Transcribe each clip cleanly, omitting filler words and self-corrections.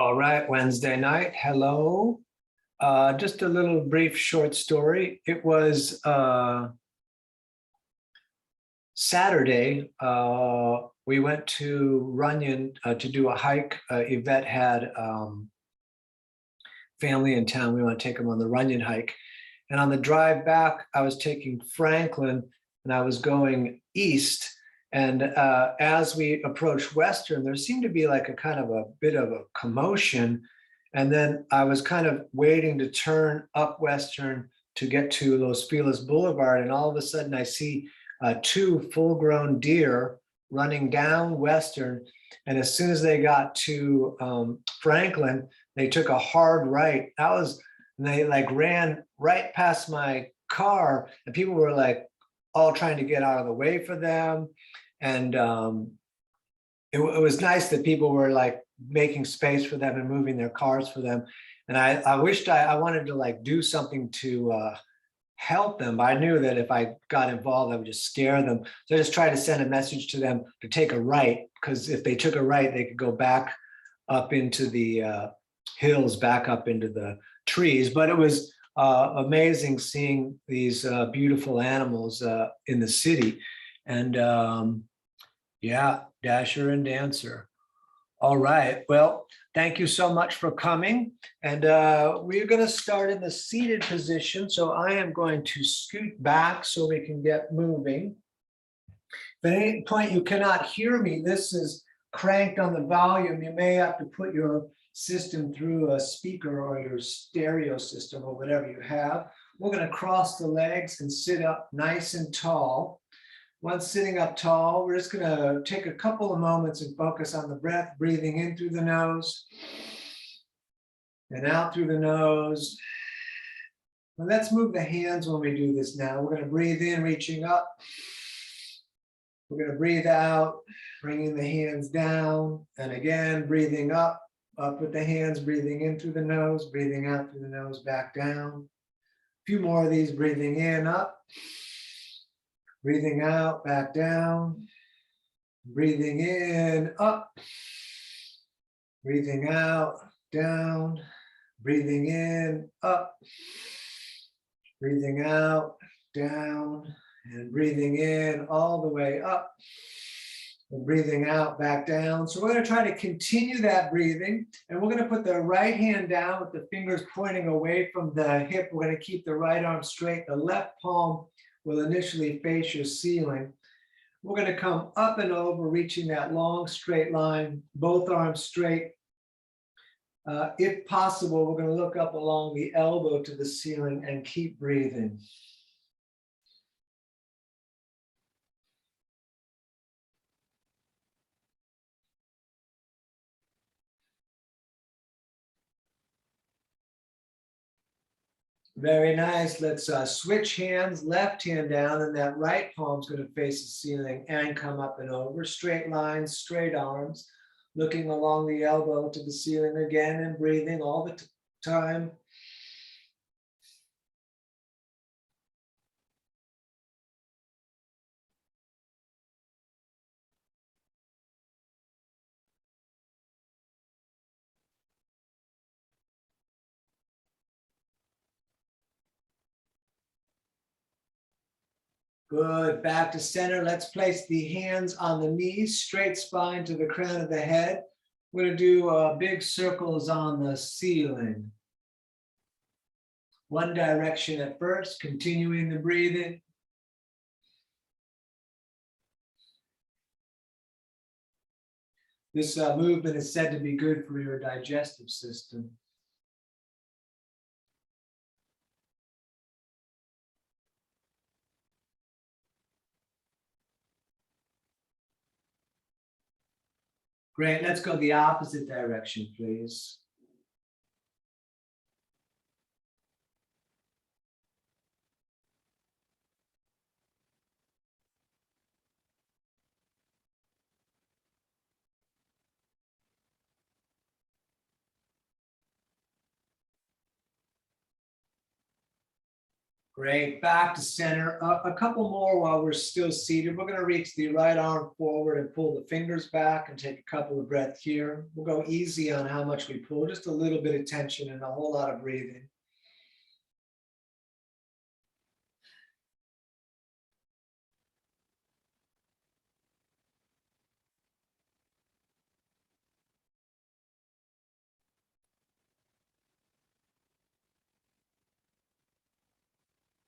All right, Wednesday night. Hello. Just a little brief short story. It was Saturday. We went to Runyon to do a hike. Yvette had family in town. We want to take them on the Runyon hike. And on the drive back, I was taking Franklin and I was going east. And as we approached Western, there seemed to be like a kind of a bit of a commotion. And then I was kind of waiting to turn up Western to get to Los Feliz Boulevard. And all of a sudden I see two full-grown deer running down Western. And as soon as they got to Franklin, they took a hard right. And they like ran right past my car, and people were like all trying to get out of the way for them. And it was nice that people were like making space for them and moving their cars for them. And I wished I wanted to like do something to help them, but I knew that if I got involved, I would just scare them. So I just tried to send a message to them to take a right, because if they took a right, they could go back up into the hills, back up into the trees. But it was amazing seeing these beautiful animals in the city. And yeah, Dasher and Dancer. All right, well, thank you so much for coming. And we're going to start in the seated position. So I am going to scoot back so we can get moving. If at any point you cannot hear me, this is cranked on the volume. You may have to put your system through a speaker or your stereo system or whatever you have. We're going to cross the legs and sit up nice and tall. Once sitting up tall, we're just going to take a couple of moments and focus on the breath, breathing in through the nose and out through the nose. And let's move the hands when we do this now. We're going to breathe in, reaching up. We're going to breathe out, bringing the hands down. And again, breathing up with the hands, breathing in through the nose, breathing out through the nose, back down. A few more of these, breathing in, up. Breathing out, back down. Breathing in, up. Breathing out, down. Breathing in, up. Breathing out, down. And breathing in all the way up. And breathing out, back down. So we're going to try to continue that breathing. And we're going to put the right hand down with the fingers pointing away from the hip. We're going to keep the right arm straight. The left palm will initially face your ceiling. We're going to come up and over, reaching that long straight line, both arms straight. If possible, we're going to look up along the elbow to the ceiling and keep breathing. Very nice. Let's switch hands, left hand down, and that right palm's going to face the ceiling and come up and over. Straight lines, straight arms, looking along the elbow to the ceiling again and breathing all the time. Good, back to center. Let's place the hands on the knees, straight spine to the crown of the head. We're going to do big circles on the ceiling. One direction at first, continuing the breathing. This movement is said to be good for your digestive system. Great, let's go the opposite direction, please. Great, back to center. A couple more while we're still seated. We're gonna reach the right arm forward and pull the fingers back and take a couple of breaths here. We'll go easy on how much we pull, just a little bit of tension and a whole lot of breathing.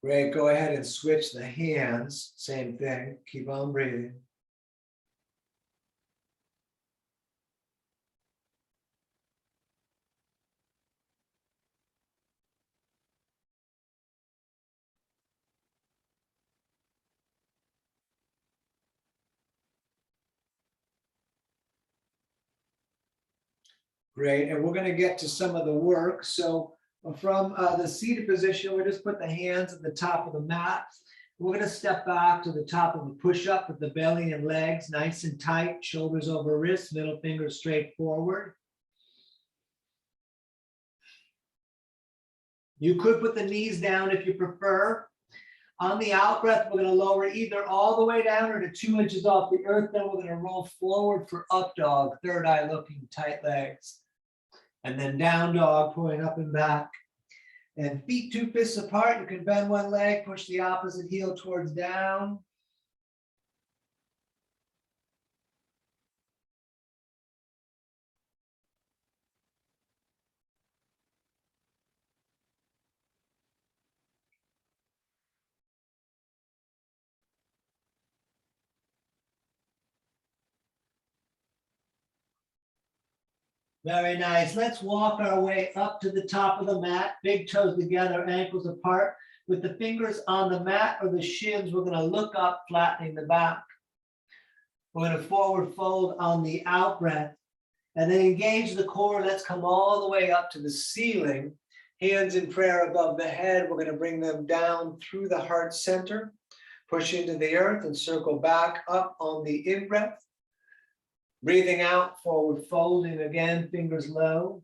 Great, go ahead and switch the hands, same thing, keep on breathing. Great, and we're gonna get to some of the work. So from the seated position, we just put the hands at the top of the mat. We're gonna step back to the top of a push-up with the belly and legs nice and tight, shoulders over wrists, middle finger straight forward. You could put the knees down if you prefer. On the out breath, we're gonna lower either all the way down or to 2 inches off the earth. Then we're gonna roll forward for up dog, third eye looking, tight legs. And then down dog, pulling up and back. And feet 2 fists apart. You can bend one leg, push the opposite heel towards down. Very nice. Let's walk our way up to the top of the mat, big toes together, ankles apart. With the fingers on the mat or the shins, we're going to look up, flattening the back. We're going to forward fold on the out breath and then engage the core. Let's come all the way up to the ceiling. Hands in prayer above the head. We're going to bring them down through the heart center, push into the earth and circle back up on the in breath. Breathing out, forward folding again, fingers low.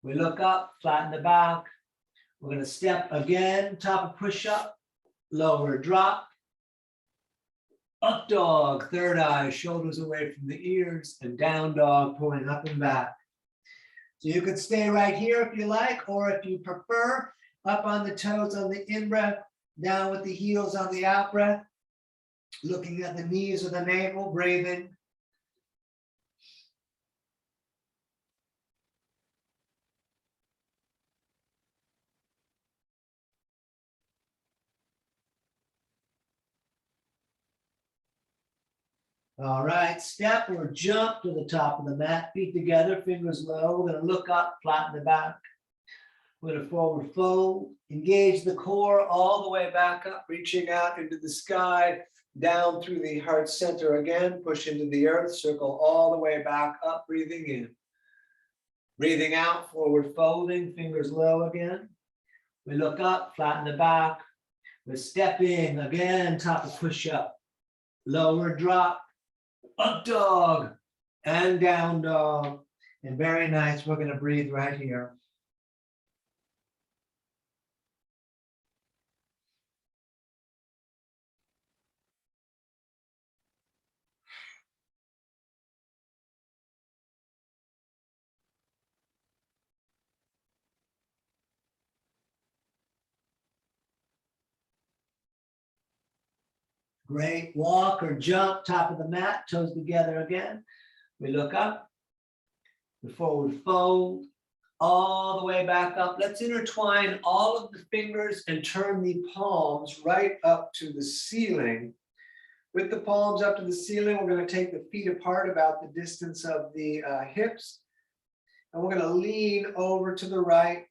We look up, flatten the back. We're going to step again, top of push-up, lower drop. Up dog, third eye, shoulders away from the ears, and down dog, pulling up and back. So you could stay right here if you like, or if you prefer, up on the toes on the in-breath, down with the heels on the out-breath, looking at the knees or the navel, breathing. All right, step or jump to the top of the mat, feet together, fingers low. We're going to look up, flatten the back. We're going to forward fold, engage the core all the way back up, reaching out into the sky, down through the heart center again, push into the earth, circle all the way back up, breathing in. Breathing out, forward folding, fingers low again. We look up, flatten the back. We're stepping again, top of push-up, lower drop. Up dog and down dog. And very nice. We're going to breathe right here. Great. Walk or jump, top of the mat, toes together again. We look up. We forward fold all the way back up. Let's intertwine all of the fingers and turn the palms right up to the ceiling. With the palms up to the ceiling, we're going to take the feet apart about the distance of the hips. And we're going to lean over to the right.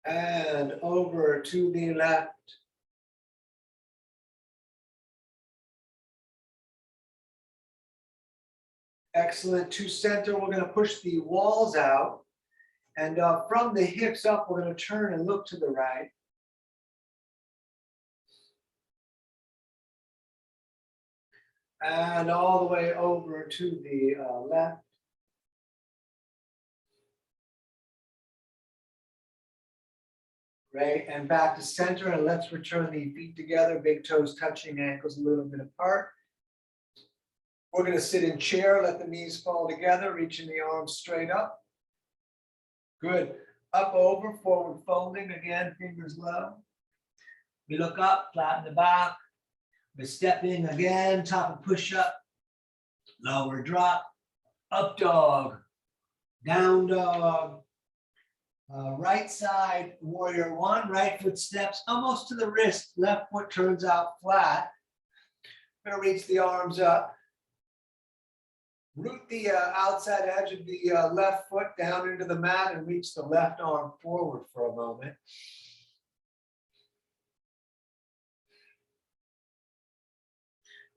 And over to the left. Excellent. To center, we're going to push the walls out. And from the hips up, we're going to turn and look to the right. And all the way over to the left. Great, and back to center, and let's return the feet together, big toes touching, ankles a little bit apart. We're going to sit in chair, let the knees fall together, reaching the arms straight up. Good. Up, over, forward folding, again, fingers low. We look up, flatten the back. We step in again, top of push-up, lower drop, up dog, down dog. Right side, warrior one, right foot steps almost to the wrist, left foot turns out flat. I'm going to reach the arms up. Root the outside edge of the left foot down into the mat and reach the left arm forward for a moment.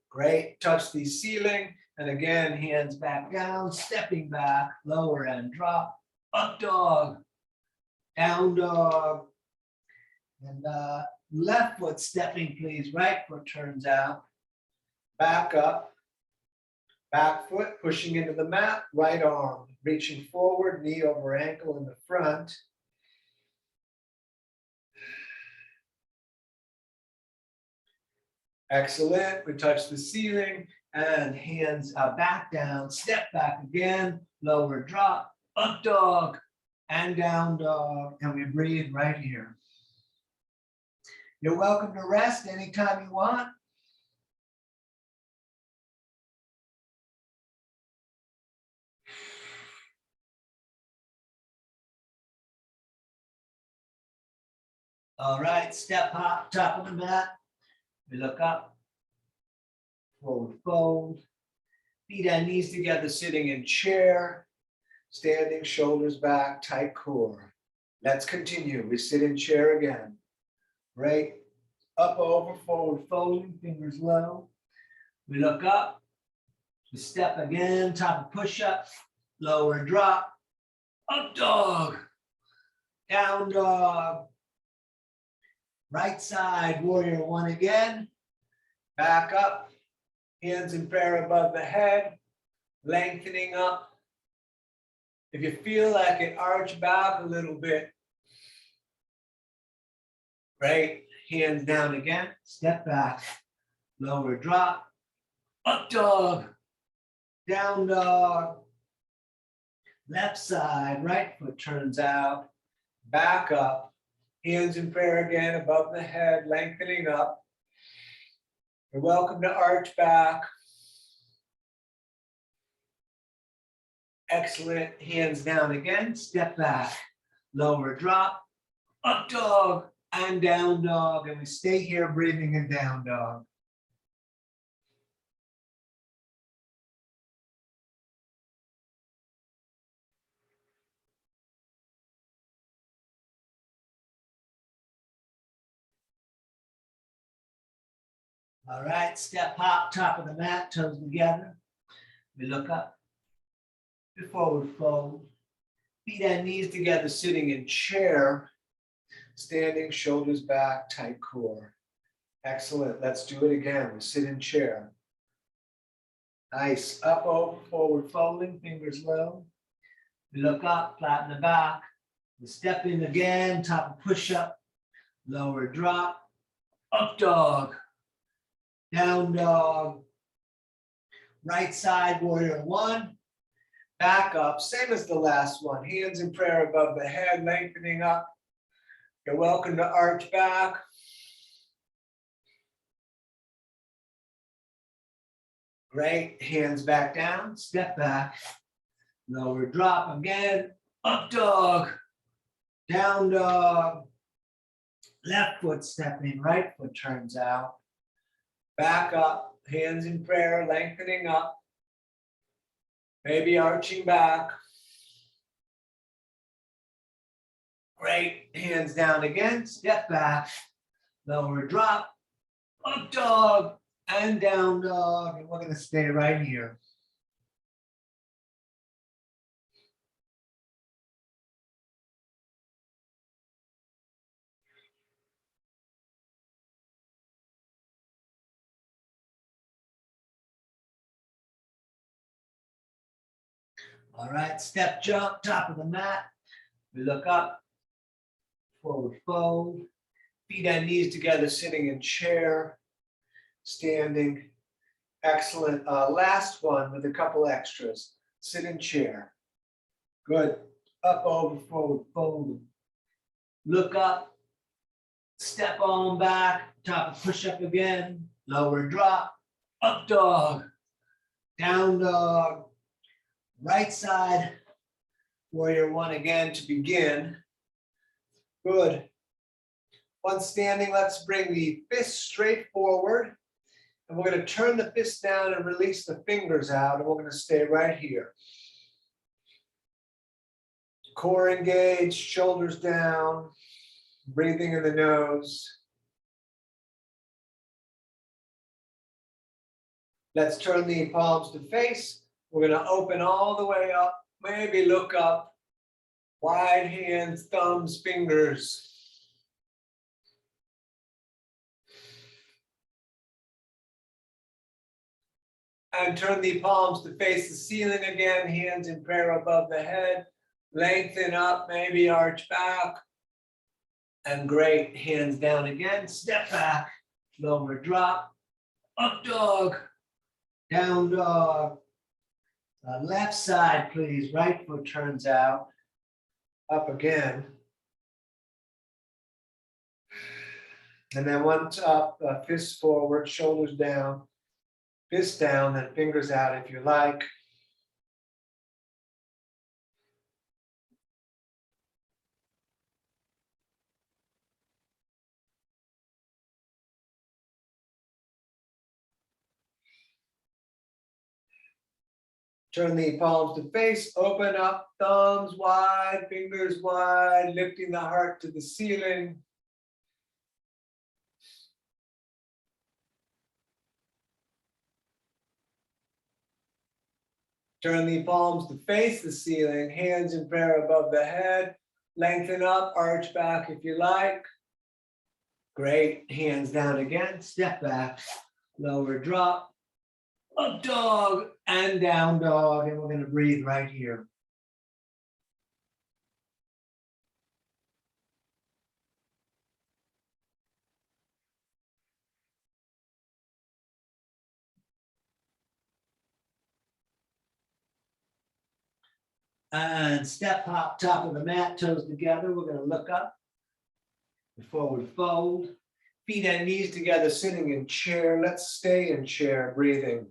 Great, touch the ceiling, and again, hands back down, stepping back, lower and drop, up dog, down dog, and left foot stepping, please, right foot turns out, back up, back foot pushing into the mat, right arm, reaching forward, knee over ankle in the front. Excellent. We touch the ceiling and hands back down, step back again, lower drop, up dog and down dog. And we breathe right here. You're welcome to rest anytime you want. All right, step hop, top of the mat. We look up, forward fold, feet and knees together, sitting in chair, standing, shoulders back, tight core. Let's continue. We sit in chair again. Great. Up, over, forward folding, fingers low. We look up, we step again, top of push-up, lower drop, up dog, down dog. Right side, warrior one again. Back up, hands in prayer above the head, lengthening up. If you feel like it, arch back a little bit. Great, hands down again, step back, lower drop, up dog, down dog. Left side, right foot turns out, back up. Hands in prayer again above the head, lengthening up. You're welcome to arch back. Excellent. Hands down again, step back, lower drop, up dog and down dog. And we stay here breathing in down dog. All right, step hop, top of the mat, toes together. We look up, we forward fold, feet and knees together, sitting in chair, standing, shoulders back, tight core. Excellent, let's do it again. We sit in chair. Nice, up, over, forward folding, fingers low. We look up, flatten the back. We step in again, top of push-up, lower drop, up dog, down dog, right side, warrior one, back up, same as the last one, hands in prayer above the head, lengthening up. You're welcome to arch back. Great, hands back down, step back, lower drop again, up dog, down dog, left foot stepping, right foot turns out. Back up, hands in prayer, lengthening up. Maybe arching back. Great, hands down again, step back, lower drop, up dog and down dog. And we're going to stay right here. All right, step jump, top of the mat. We look up, forward fold. Feet and knees together, sitting in chair, standing. Excellent. Last one with a couple extras. Sit in chair. Good. Up, over, forward, fold. Look up. Step on back. Top of push up again. Lower drop. Up dog. Down dog. Right side. Warrior one again to begin. Good. Once standing, let's bring the fist straight forward. And we're going to turn the fist down and release the fingers out. And we're going to stay right here. Core engaged, shoulders down, breathing in the nose. Let's turn the palms to face. We're going to open all the way up, maybe look up. Wide hands, thumbs, fingers. And turn the palms to face the ceiling again, hands in prayer above the head. Lengthen up, maybe arch back. And great, hands down again, step back, lower drop, up dog, down dog. Left side, please, right foot turns out, up again. And then once up, fists forward, shoulders down, fist down, then fingers out if you like. Turn the palms to face, open up, thumbs wide, fingers wide, lifting the heart to the ceiling. Turn the palms to face the ceiling, hands in prayer above the head. Lengthen up, arch back if you like. Great, hands down again, step back, lower drop, up dog and down dog, and we're going to breathe right here. And step hop, top of the mat, toes together. We're going to look up, forward fold, feet and knees together, sitting in chair. Let's stay in chair, breathing.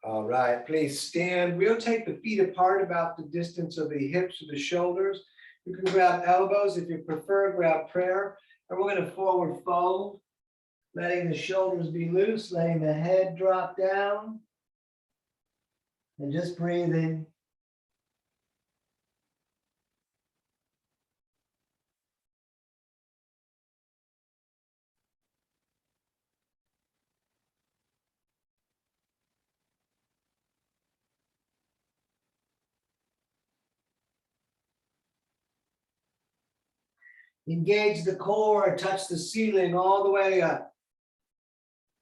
All right, please stand. We'll take the feet apart about the distance of the hips or the shoulders. You can grab elbows if you prefer, grab prayer. And we're going to forward fold, letting the shoulders be loose, letting the head drop down. And just breathing. Engage the core, touch the ceiling all the way up.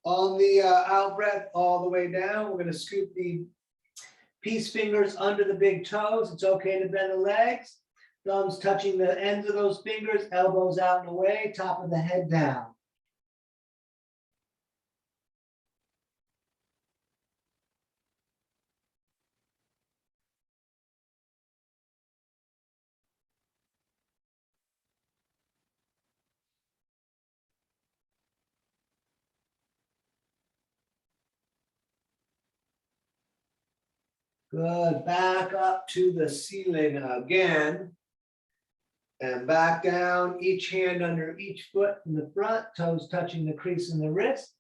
On the out breath, all the way down. We're going to scoop the peace fingers under the big toes. It's okay to bend the legs. Thumbs touching the ends of those fingers, elbows out and away, top of the head down. Good, back up to the ceiling again. And back down, each hand under each foot in the front, toes touching the crease in the wrist.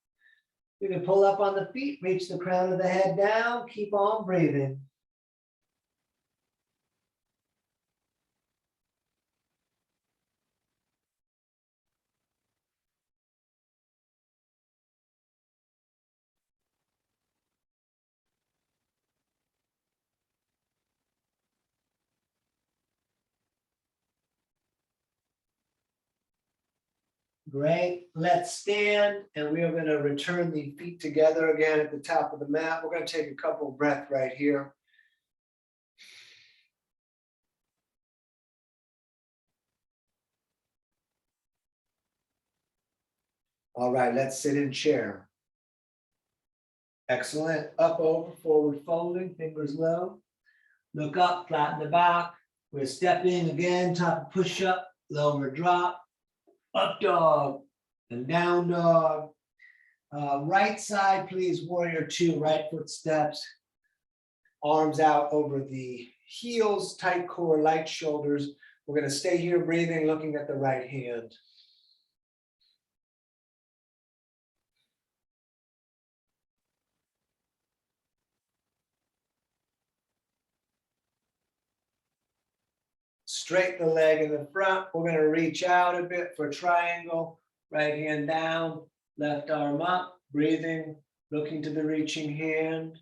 You can pull up on the feet, reach the crown of the head down, keep on breathing. Great. Let's stand, and we are going to return the feet together again at the top of the mat. We're going to take a couple of breaths right here. All right, let's sit in chair. Excellent. Up, over, forward folding, fingers low. Look up, flatten the back. We're stepping again, top of push up, lower drop, up dog, and down dog. Right side, please, warrior two, right foot steps. Arms out over the heels, tight core, light shoulders. We're going to stay here breathing, looking at the right hand. Straighten the leg in the front. We're going to reach out a bit for triangle. Right hand down, left arm up, breathing, looking to the reaching hand.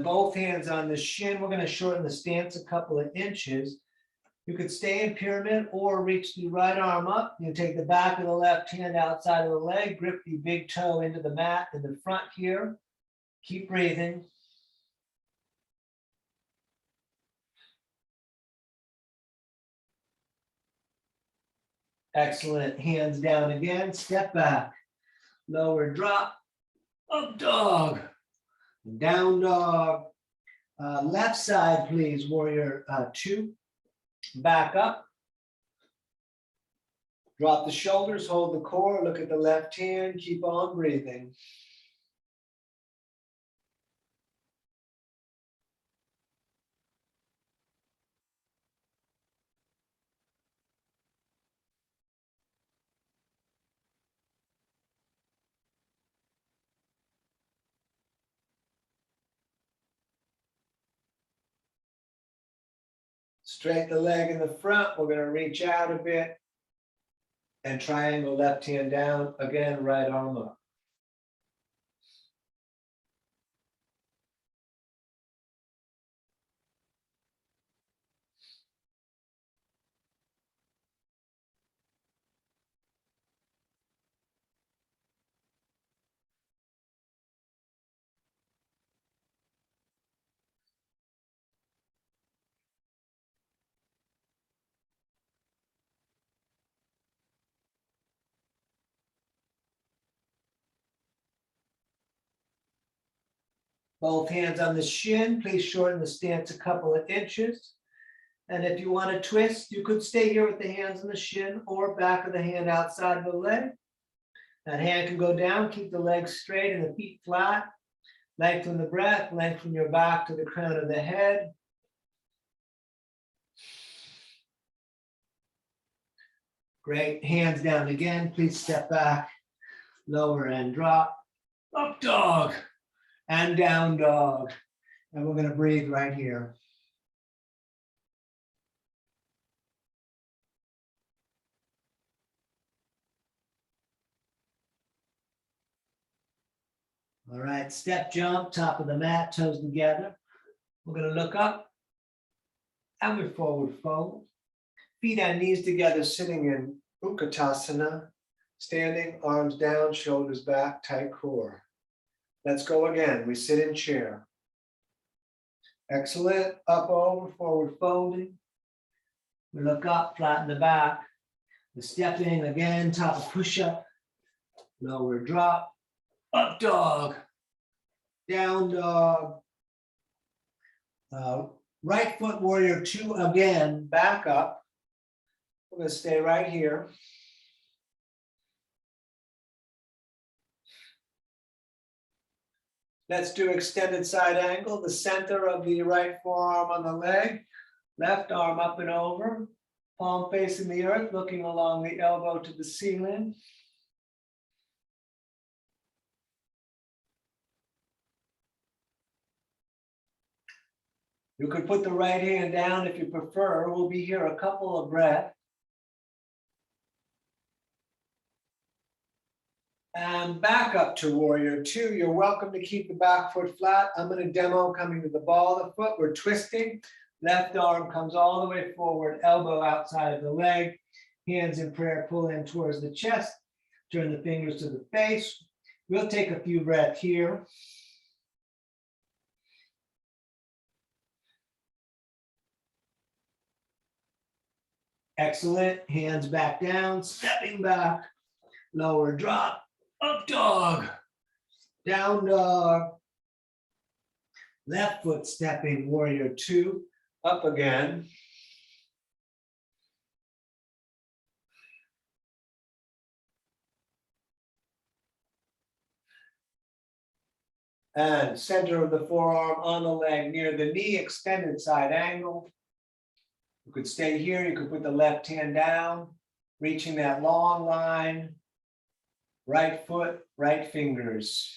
Both hands on the shin. We're going to shorten the stance a couple of inches. You could stay in pyramid or reach the right arm up. You take the back of the left hand outside of the leg, grip the big toe into the mat in the front here. Keep breathing. Excellent. Hands down again. Step back. Lower drop. Up dog. Down dog. Left side, please, warrior two. Back up. Drop the shoulders, hold the core, look at the left hand, keep on breathing. Straighten the leg in the front. We're going to reach out a bit and triangle left hand down. Again, right arm up. Both hands on the shin. Please shorten the stance a couple of inches. And if you want to twist, you could stay here with the hands on the shin or back of the hand outside of the leg. That hand can go down, keep the legs straight and the feet flat. Lengthen the breath, lengthen your back to the crown of the head. Great, hands down again. Please step back, lower and drop. Up dog and down dog. And we're going to breathe right here. All right, step jump, top of the mat, toes together. We're going to look up and we forward fold. Feet and knees together, sitting in Utkatasana. Standing, arms down, shoulders back, tight core. Let's go again. We sit in chair. Excellent. Up, over, forward folding. We look up, flatten the back. We're stepping again, top of push-up. Lower drop. Up dog. Down dog. Right foot warrior two again. Back up. We're going to stay right here. Let's do extended side angle. The center of the right forearm on the leg. Left arm up and over. Palm facing the earth, looking along the elbow to the ceiling. You could put the right hand down if you prefer. We'll be here a couple of breaths. And back up to warrior two. You're welcome to keep the back foot flat. I'm going to demo coming to the ball of the foot. We're twisting. Left arm comes all the way forward, elbow outside of the leg. Hands in prayer, pull in towards the chest. Turn the fingers to the face. We'll take a few breaths here. Excellent. Hands back down, stepping back. Lower drop. Up dog. Down dog. Left foot stepping, warrior two. Up again. And center of the forearm on the leg near the knee, extended side angle. You could stay here. You could put the left hand down, reaching that long line. Right foot, right fingers.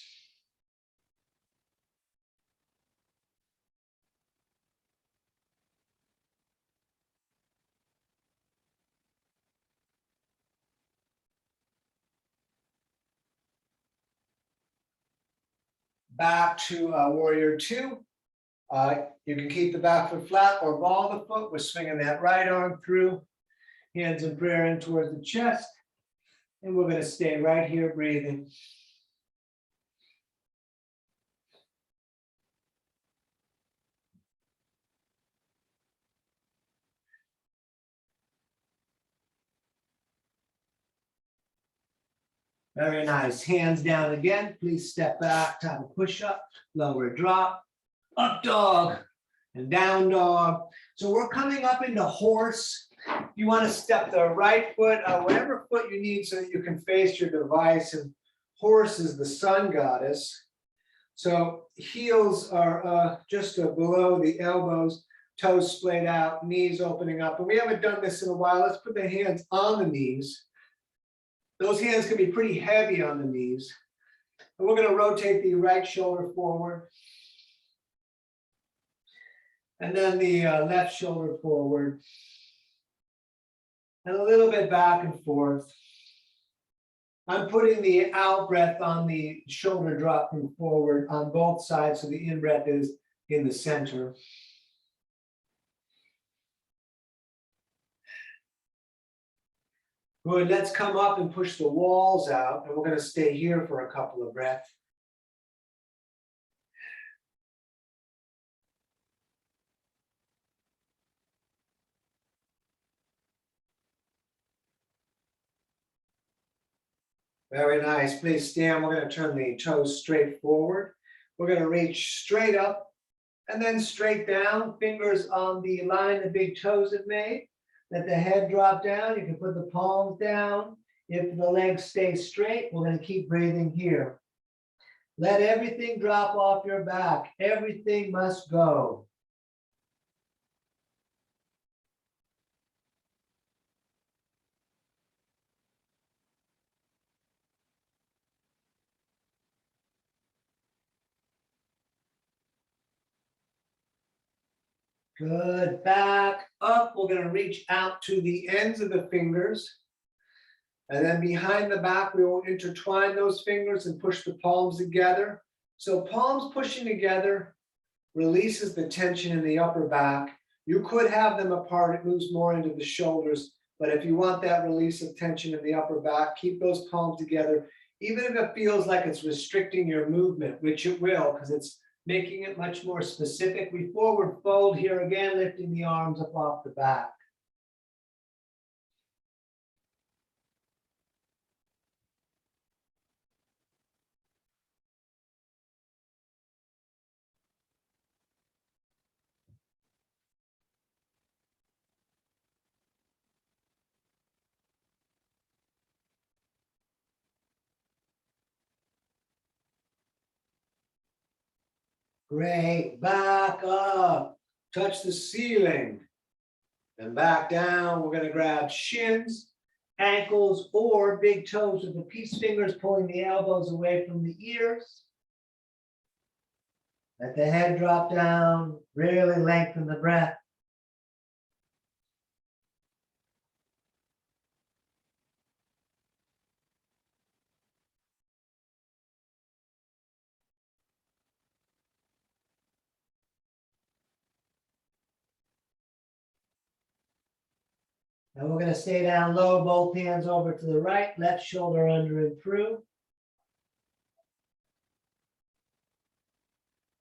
Back to warrior two. You can keep the back foot flat or ball the foot. We're swinging that right arm through. Hands in prayer in towards the chest. And we're going to stay right here breathing. Very nice. Hands down again. Please step back, time to push up, lower drop, up dog, and down dog. So we're coming up into horse. You want to step the right foot, whatever foot you need so that you can face your device. And horse is the sun goddess. So heels are just below the elbows, toes splayed out, knees opening up. And we haven't done this in a while. Let's put the hands on the knees. Those hands can be pretty heavy on the knees. And we're going to rotate the right shoulder forward. And then the left shoulder forward. And a little bit back and forth. I'm putting the out breath on the shoulder dropping forward on both sides, so the in breath is in the center. Good, let's come up and push the walls out, and we're going to stay here for a couple of breaths. Very nice. Please stand. We're going to turn the toes straight forward. We're going to reach straight up and then straight down. Fingers on the line the big toes have made. Let the head drop down. You can put the palms down. If the legs stay straight, we're going to keep breathing here. Let everything drop off your back. Everything must go. Good. Back up. We're going to reach out to the ends of the fingers. And then behind the back, we will intertwine those fingers and push the palms together. So palms pushing together releases the tension in the upper back. You could have them apart. It moves more into the shoulders. But if you want that release of tension in the upper back, keep those palms together. Even if it feels like it's restricting your movement, which it will, because it's making it much more specific. We forward fold here again, lifting the arms up off the back. Great. Back up. Touch the ceiling. And back down. We're going to grab shins, ankles, or big toes with the peace fingers, pulling the elbows away from the ears. Let the head drop down, really lengthen the breath. And we're going to stay down low, both hands over to the right, left shoulder under and through.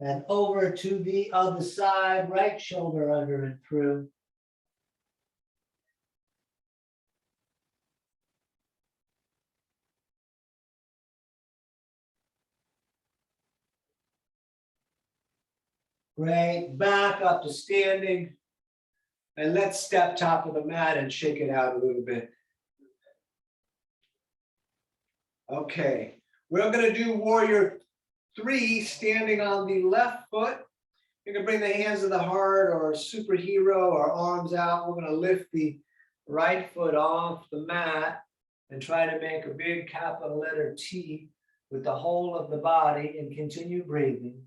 And over to the other side, right shoulder under and through. Great, back up to standing. And let's step top of the mat and shake it out a little bit. Okay, we're going to do warrior 3, standing on the left foot. You can bring the hands to the heart or superhero or arms out. We're going to lift the right foot off the mat and try to make a big capital letter T with the whole of the body and continue breathing.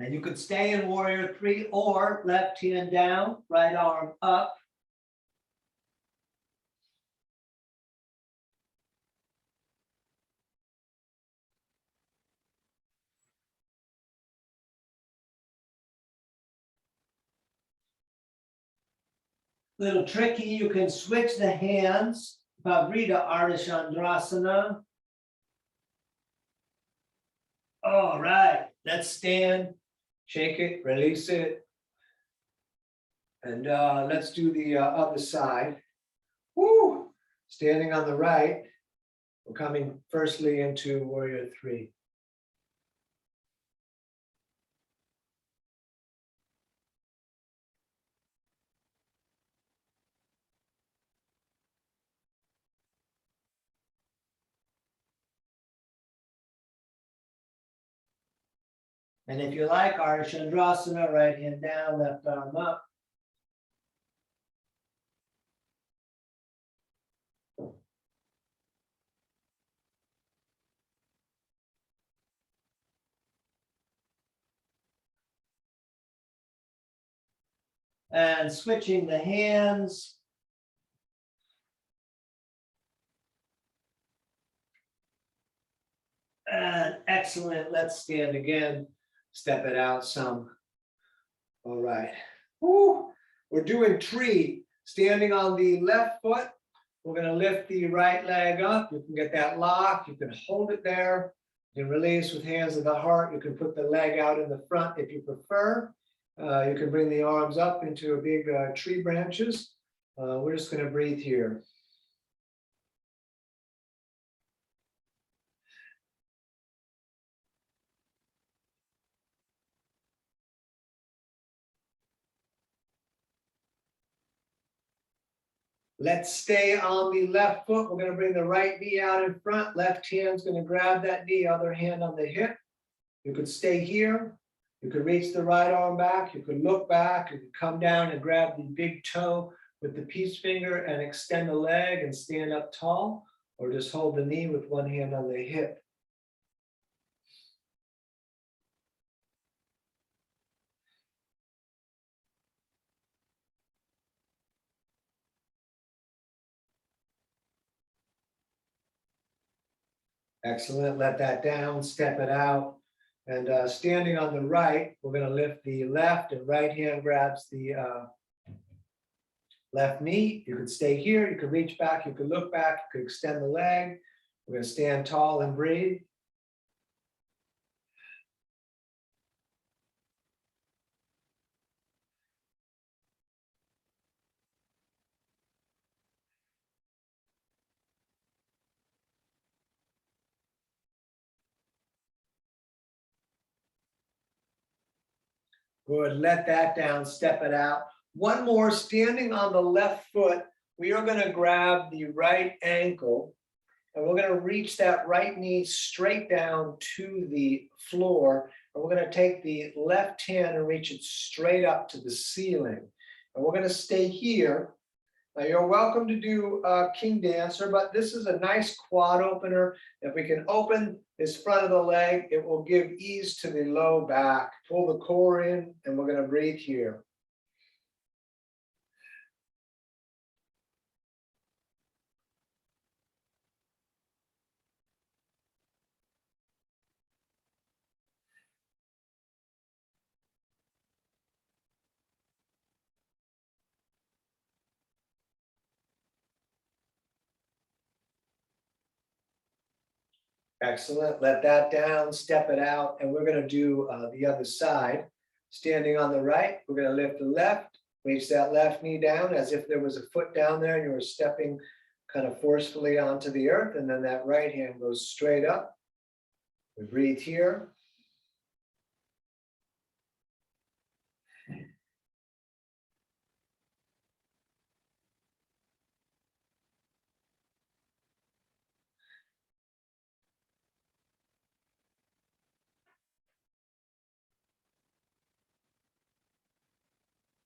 And you could stay in warrior 3 or left hand down, right arm up. Little tricky, you can switch the hands, Pavrita Ardha Chandrasana. All right, let's stand, shake it, release it. And let's do the other side. Woo! Standing on the right, we're coming firstly into warrior 3. And if you like, Ardha Chandrasana, right hand down, left arm up. And switching the hands. And excellent, let's stand again, step it out some. All right, woo. We're doing tree, standing on the left foot. We're going to lift the right leg up. You can get that lock, you can hold it there. You can release with hands of the heart. You can put the leg out in the front if you prefer. You can bring the arms up into a big tree branches. We're just going to breathe here. Let's stay on the left foot. We're going to bring the right knee out in front. Left hand's going to grab that knee, other hand on the hip. You could stay here. You could reach the right arm back. You could look back. You could come down and grab the big toe with the peace finger and extend the leg and stand up tall, or just hold the knee with one hand on the hip. Excellent. Let that down, step it out. And standing on the right, we're going to lift the left and right hand grabs the left knee. You could stay here. You could reach back. You could look back. You could extend the leg. We're going to stand tall and breathe. Good, let that down, step it out. One more, standing on the left foot, we are going to grab the right ankle and we're going to reach that right knee straight down to the floor. And we're going to take the left hand and reach it straight up to the ceiling. And we're going to stay here. Now you're welcome to do King Dancer, but this is a nice quad opener. If we can open this front of the leg, it will give ease to the low back. Pull the core in, and we're going to breathe here. Excellent. Let that down, step it out, and we're going to do the other side. Standing on the right, we're going to lift the left, reach that left knee down as if there was a foot down there and you were stepping kind of forcefully onto the earth, and then that right hand goes straight up. We breathe here.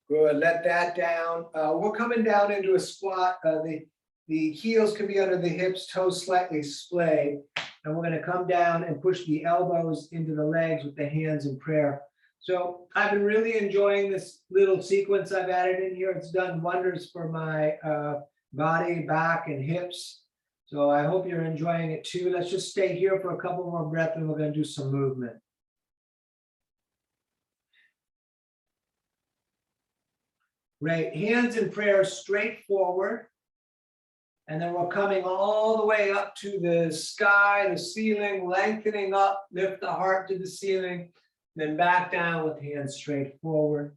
Good, let that down. We're coming down into a squat. The heels can be under the hips, toes slightly splayed. And we're going to come down and push the elbows into the legs with the hands in prayer. So I've been really enjoying this little sequence I've added in here. It's done wonders for my body, back, and hips. So I hope you're enjoying it too. Let's just stay here for a couple more breaths and we're going to do some movement. Great. Hands in prayer straight forward. And then we're coming all the way up to the sky, the ceiling, lengthening up, lift the heart to the ceiling, then back down with hands straight forward.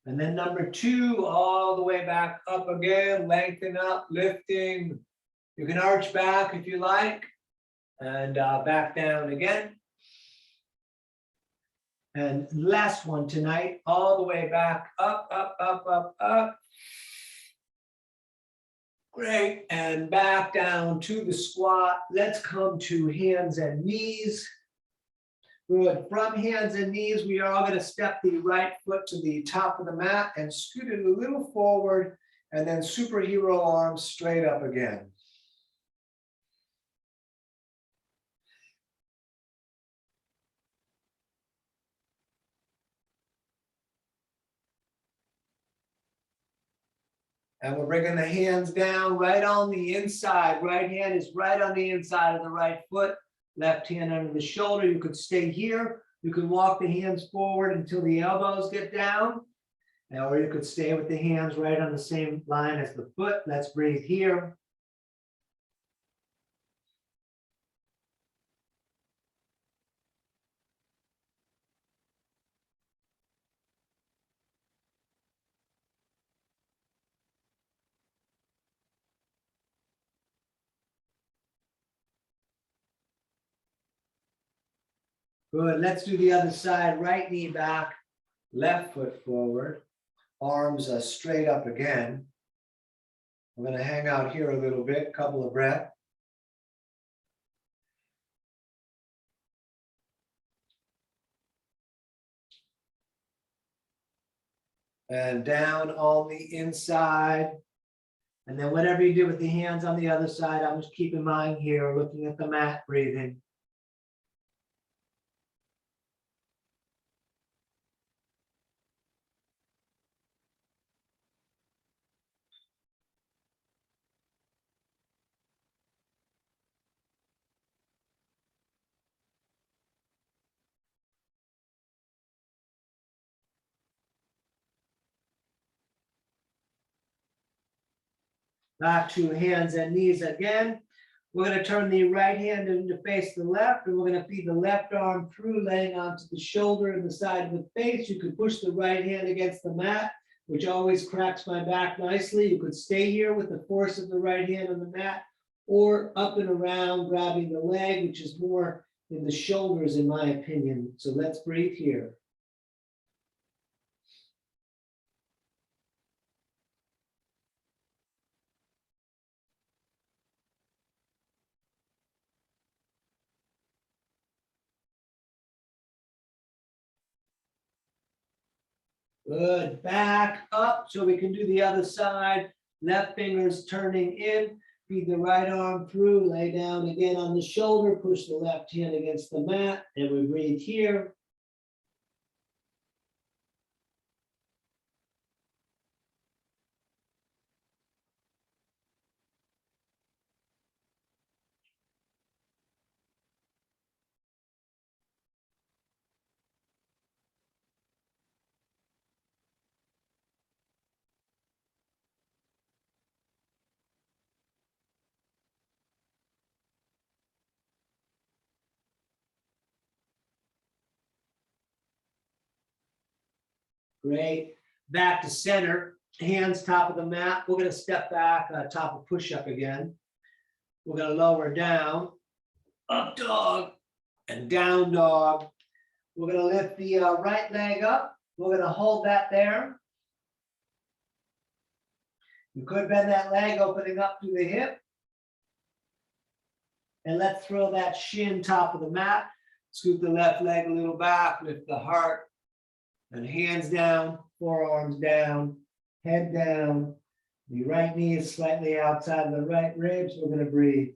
And then number 2, all the way back up again, lengthen up, lifting. You can arch back if you like, and back down again. And last one tonight, all the way back up, up, up, up, up. Great, and back down to the squat. Let's come to hands and knees. Good, from hands and knees, we are all going to step the right foot to the top of the mat and scoot it a little forward, and then superhero arms straight up again. And we're bringing the hands down right on the inside. Right hand is right on the inside of the right foot. Left hand under the shoulder. You could stay here. You can walk the hands forward until the elbows get down. Or you could stay with the hands right on the same line as the foot. Let's breathe here. Good. Let's do the other side. Right knee back, left foot forward, arms straight up again. I'm going to hang out here a little bit, couple of breaths. And down on the inside. And then whatever you do with the hands on the other side, I'm just keep in mind here, looking at the mat, breathing. Back to hands and knees again. We're going to turn the right hand to face the left, and we're going to feed the left arm through, laying onto the shoulder and the side of the face. You could push the right hand against the mat, which always cracks my back nicely. You could stay here with the force of the right hand on the mat, or up and around, grabbing the leg, which is more in the shoulders, in my opinion. So let's breathe here. Good. Back up so we can do the other side. Left finger's turning in. Feed the right arm through. Lay down again on the shoulder. Push the left hand against the mat. And we breathe here. Great. Back to center. Hands top of the mat. We're going to step back, top of push-up again. We're going to lower down, up dog, and down dog. We're going to lift the right leg up. We're going to hold that there. You could bend that leg, opening up to the hip. And let's throw that shin top of the mat. Scoot the left leg a little back, lift the heart, and hands down, forearms down, head down. The right knee is slightly outside of the right ribs. We're going to breathe.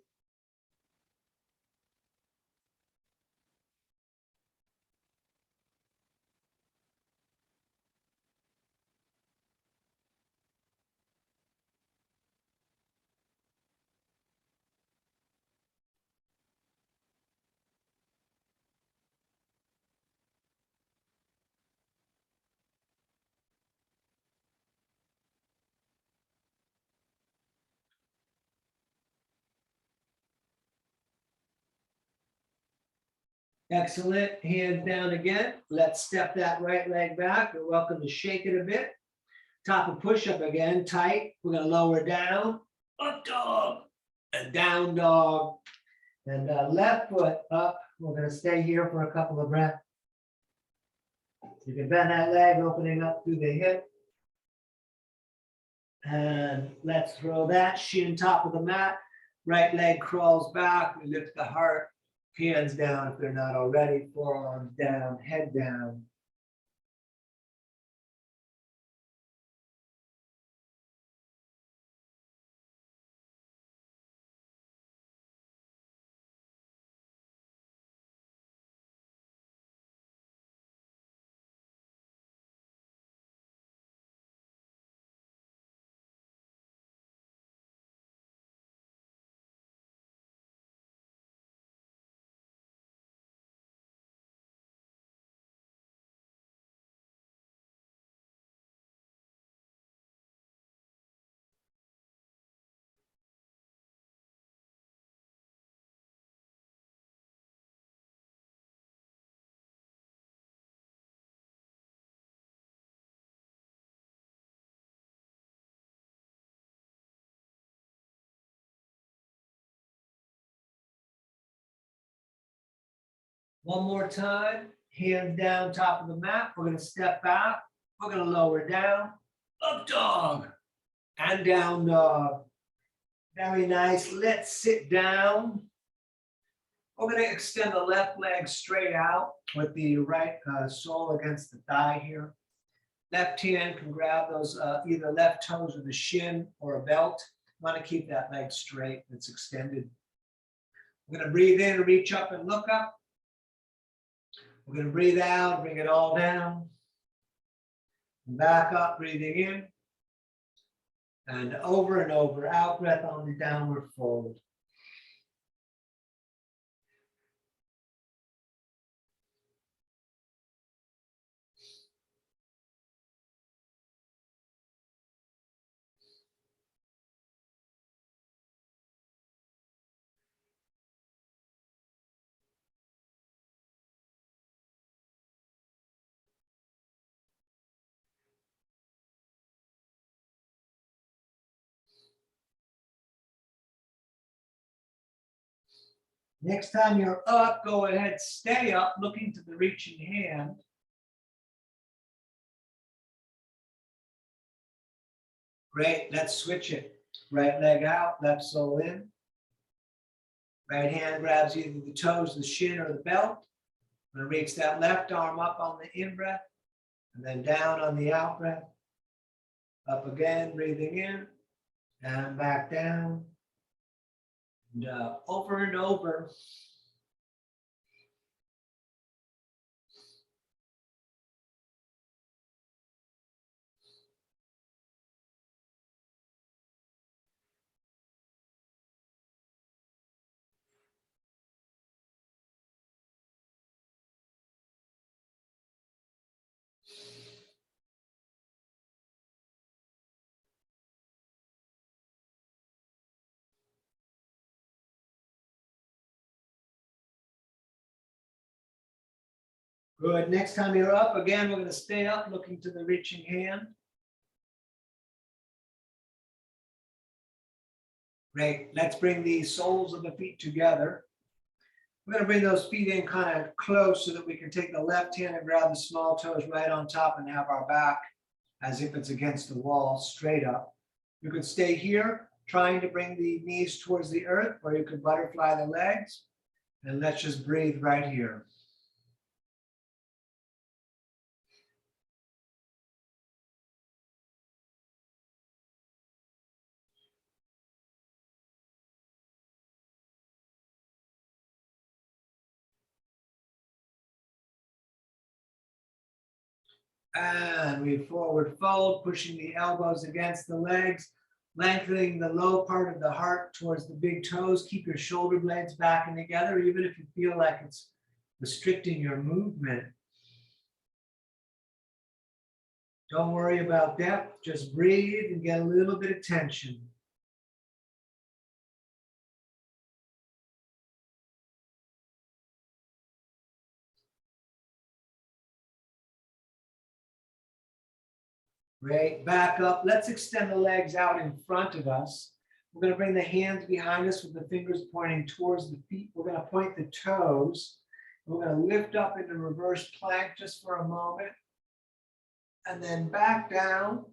Excellent. Hands down again. Let's step that right leg back. You're welcome to shake it a bit. Top of push-up again, tight. We're going to lower down, up dog, and down dog. And left foot up. We're going to stay here for a couple of breaths. You can bend that leg, opening up through the hip. And let's throw that shin top of the mat. Right leg crawls back. We lift the heart. Hands down if they're not already. Forearms down, head down. One more time, hands down, top of the mat. We're going to step back. We're going to lower down, up dog, and down dog. Very nice. Let's sit down. We're going to extend the left leg straight out with the right sole against the thigh here. Left hand can grab those either left toes or the shin or a belt. You want to keep that leg straight. It's extended. We're going to breathe in, reach up and look up. We're going to breathe out, bring it all down. Back up, breathing in. And over, out breath on the downward fold. Next time you're up, go ahead, stay up, looking to the reaching hand. Great, let's switch it. Right leg out, left sole in. Right hand grabs either the toes, the shin, or the belt. I'm going to reach that left arm up on the in-breath. And then down on the out breath. Up again, breathing in and back down. And over and over. Good. Next time you're up, again, we're going to stay up looking to the reaching hand. Great. Let's bring the soles of the feet together. We're going to bring those feet in kind of close so that we can take the left hand and grab the small toes right on top and have our back as if it's against the wall, straight up. You could stay here, trying to bring the knees towards the earth, or you could butterfly the legs. And let's just breathe right here. And we forward fold, pushing the elbows against the legs, lengthening the low part of the heart towards the big toes. Keep your shoulder blades back and together, even if you feel like it's restricting your movement. Don't worry about depth, just breathe and get a little bit of tension. Great, back up. Let's extend the legs out in front of us. We're going to bring the hands behind us with the fingers pointing towards the feet. We're going to point the toes. We're going to lift up into reverse plank just for a moment. And then back down.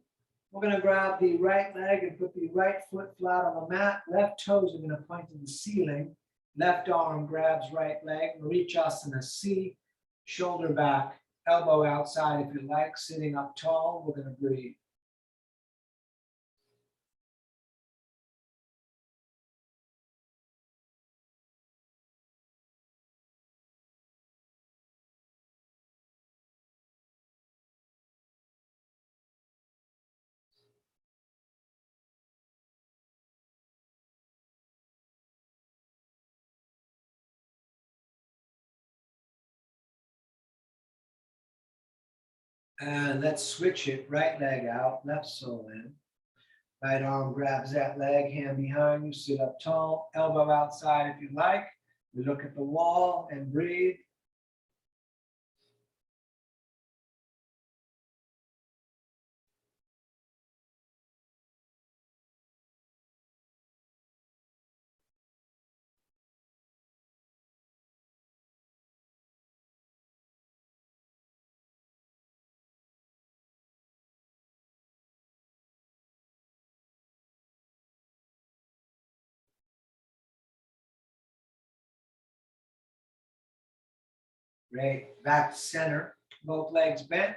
We're going to grab the right leg and put the right foot flat on the mat. Left toes are going to point to the ceiling. Left arm grabs right leg. Vrichasana C. Shoulder back. Elbow outside if you like, sitting up tall. We're going to breathe. And let's switch it. Right leg out, left sole in. Right arm grabs that leg, hand behind you, sit up tall, elbow outside if you like. We look at the wall and breathe. Great. Back to center, both legs bent.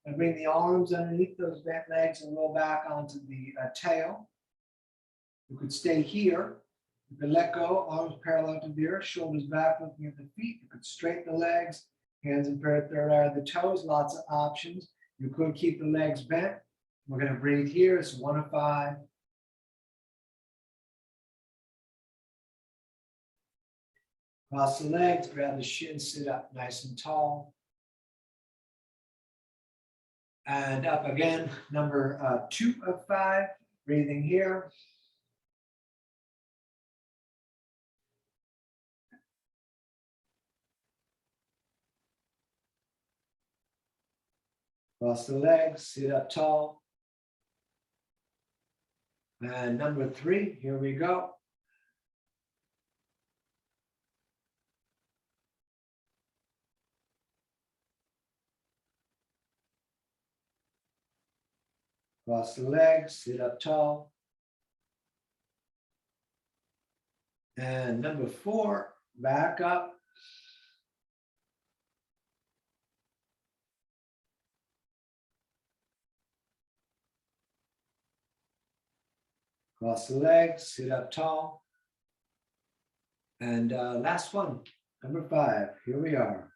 And bring the arms underneath those bent legs and roll back onto the tail. You could stay here. You could let go, arms parallel to the earth, shoulders back, looking at the feet. You could straighten the legs, hands in parallel to the toes, lots of options. You could keep the legs bent. We're going to breathe here. It's 1 of 5. Cross the legs, grab the shins, sit up nice and tall. And up again, number 2 of 5, breathing here. Cross the legs, sit up tall. And number 3, here we go. Cross the legs, sit up tall. And number 4, back up. Cross the legs, sit up tall. And last one, number 5. Here we are.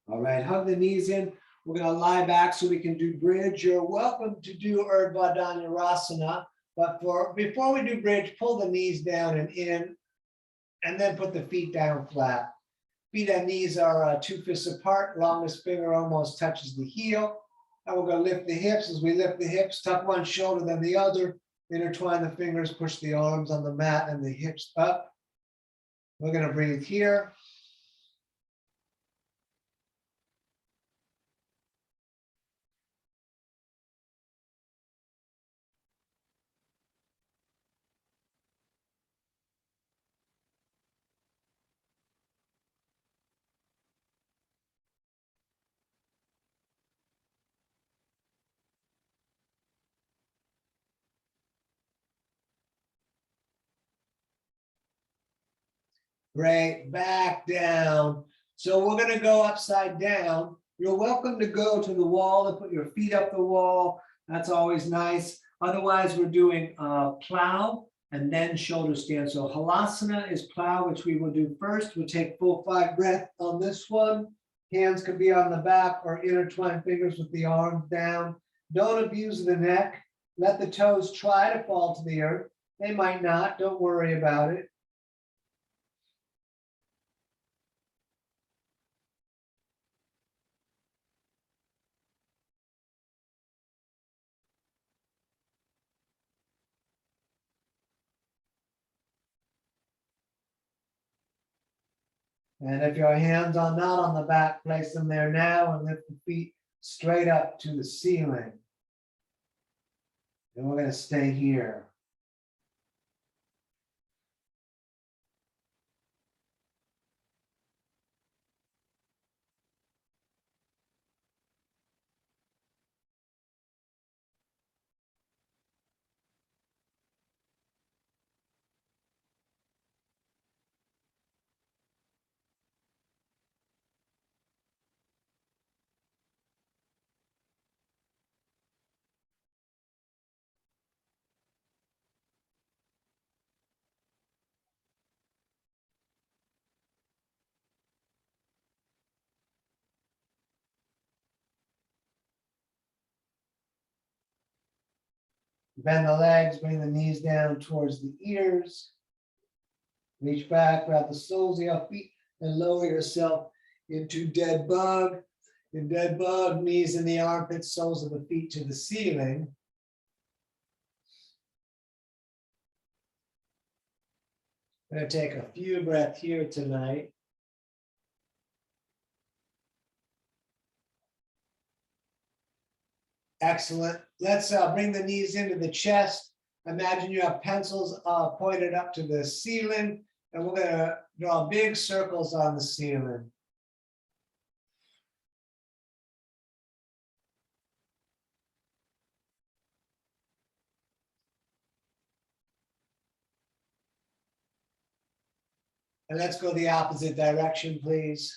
All right, hug the knees in. We're going to lie back so we can do bridge. You're welcome to do Urdhva Dhanurasana, but before we do bridge, pull the knees down and in, and then put the feet down flat. Feet and knees are 2 fists apart. Longest finger almost touches the heel. And we're going to lift the hips. As we lift the hips, tuck one shoulder then the other. Intertwine the fingers, push the arms on the mat and the hips up. We're going to breathe here. Great, back down. So we're going to go upside down. You're welcome to go to the wall and put your feet up the wall. That's always nice. Otherwise, we're doing plow and then shoulder stand. So Halasana is plow, which we will do first. We'll take full 5 breaths on this one. Hands can be on the back or intertwine fingers with the arms down. Don't abuse the neck. Let the toes try to fall to the earth. They might not. Don't worry about it. And if your hands are not on the back, place them there now and lift the feet straight up to the ceiling. And we're going to stay here. Bend the legs, bring the knees down towards the ears. Reach back, grab the soles of your feet, and lower yourself into dead bug. In dead bug, knees in the armpits, soles of the feet to the ceiling. I'm going to take a few breaths here tonight. Excellent. Let's bring the knees into the chest. Imagine you have pencils pointed up to the ceiling, and we're going to draw big circles on the ceiling. And let's go the opposite direction, please.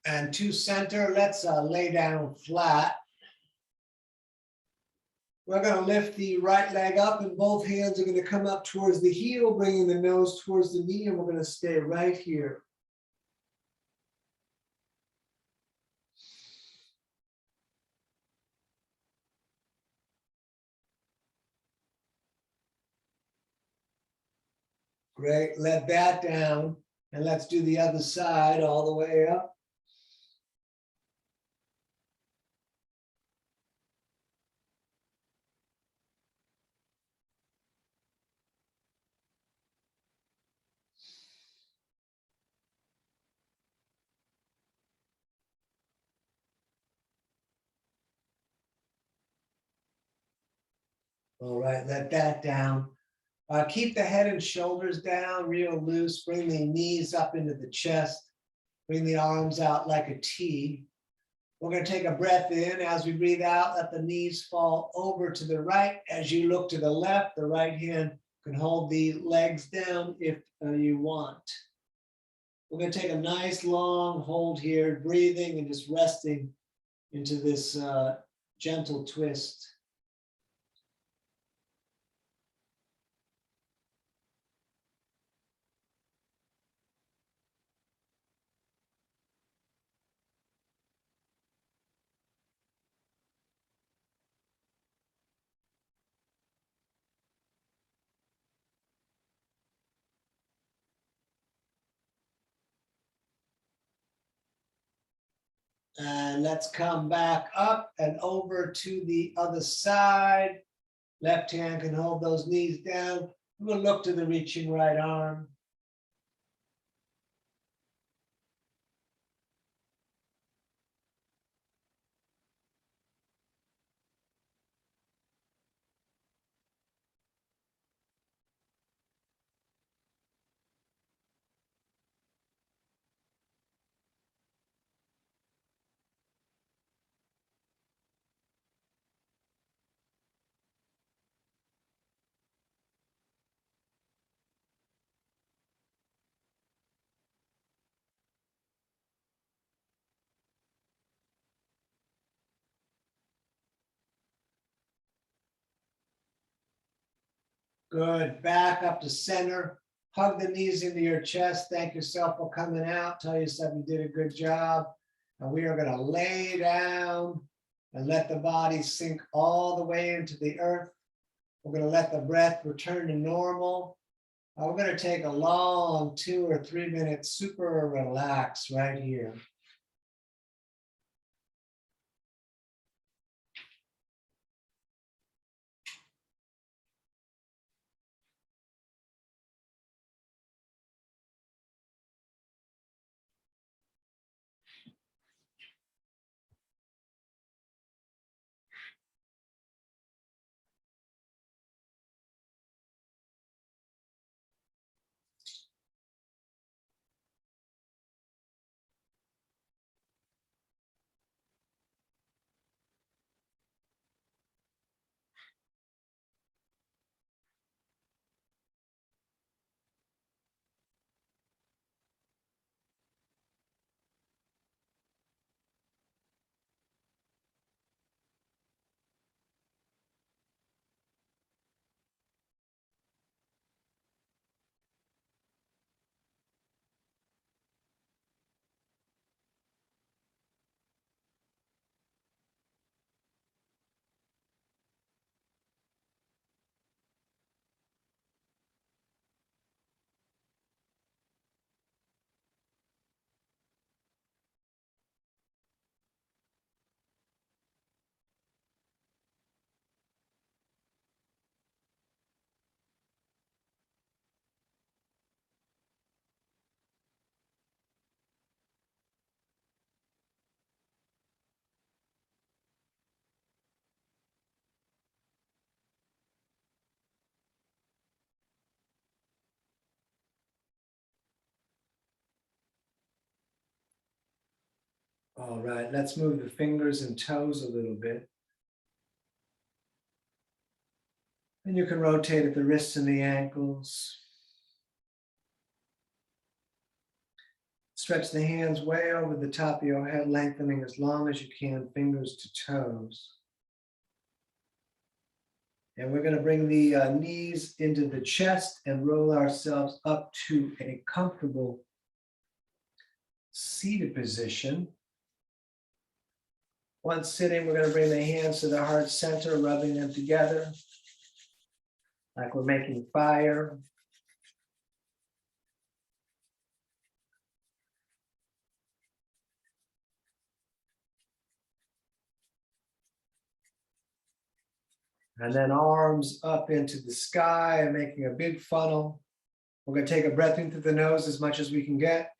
And to center, let's lay down flat. We're going to lift the right leg up and both hands are going to come up towards the heel, bringing the nose towards the knee, and we're going to stay right here. Great, let that down, and let's do the other side all the way up. All right, let that down. Keep the head and shoulders down real loose. Bring the knees up into the chest. Bring the arms out like a T. We're going to take a breath in. As we breathe out, let the knees fall over to the right. As you look to the left, the right hand can hold the legs down if you want. We're going to take a nice long hold here, breathing and just resting into this gentle twist. And let's come back up and over to the other side. Left hand can hold those knees down. We'll look to the reaching right arm. Good. Back up to center. Hug the knees into your chest. Thank yourself for coming out. Tell yourself you did a good job. And we are going to lay down and let the body sink all the way into the earth. We're going to let the breath return to normal. We're going to take a long 2 or 3 minute super relax right here. All right, let's move the fingers and toes a little bit. And you can rotate at the wrists and the ankles. Stretch the hands way over the top of your head, lengthening as long as you can, fingers to toes. And we're going to bring the knees into the chest and roll ourselves up to a comfortable seated position. Once sitting, we're going to bring the hands to the heart center, rubbing them together like we're making fire. And then arms up into the sky and making a big funnel. We're going to take a breath in through the nose as much as we can get.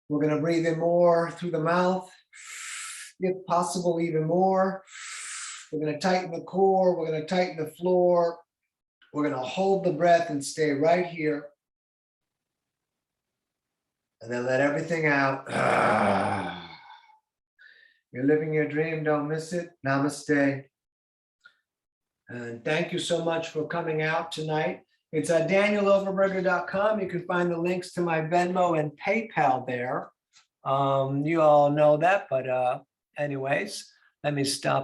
We're going to breathe in more through the mouth, if possible, even more. We're going to tighten the core. We're going to tighten the floor. We're going to hold the breath and stay right here. And then let everything out. You're living your dream. Don't miss it. Namaste. And thank you so much for coming out tonight. It's at danieloverberger.com. You can find the links to my Venmo and PayPal there. You all know that, but anyways, let me stop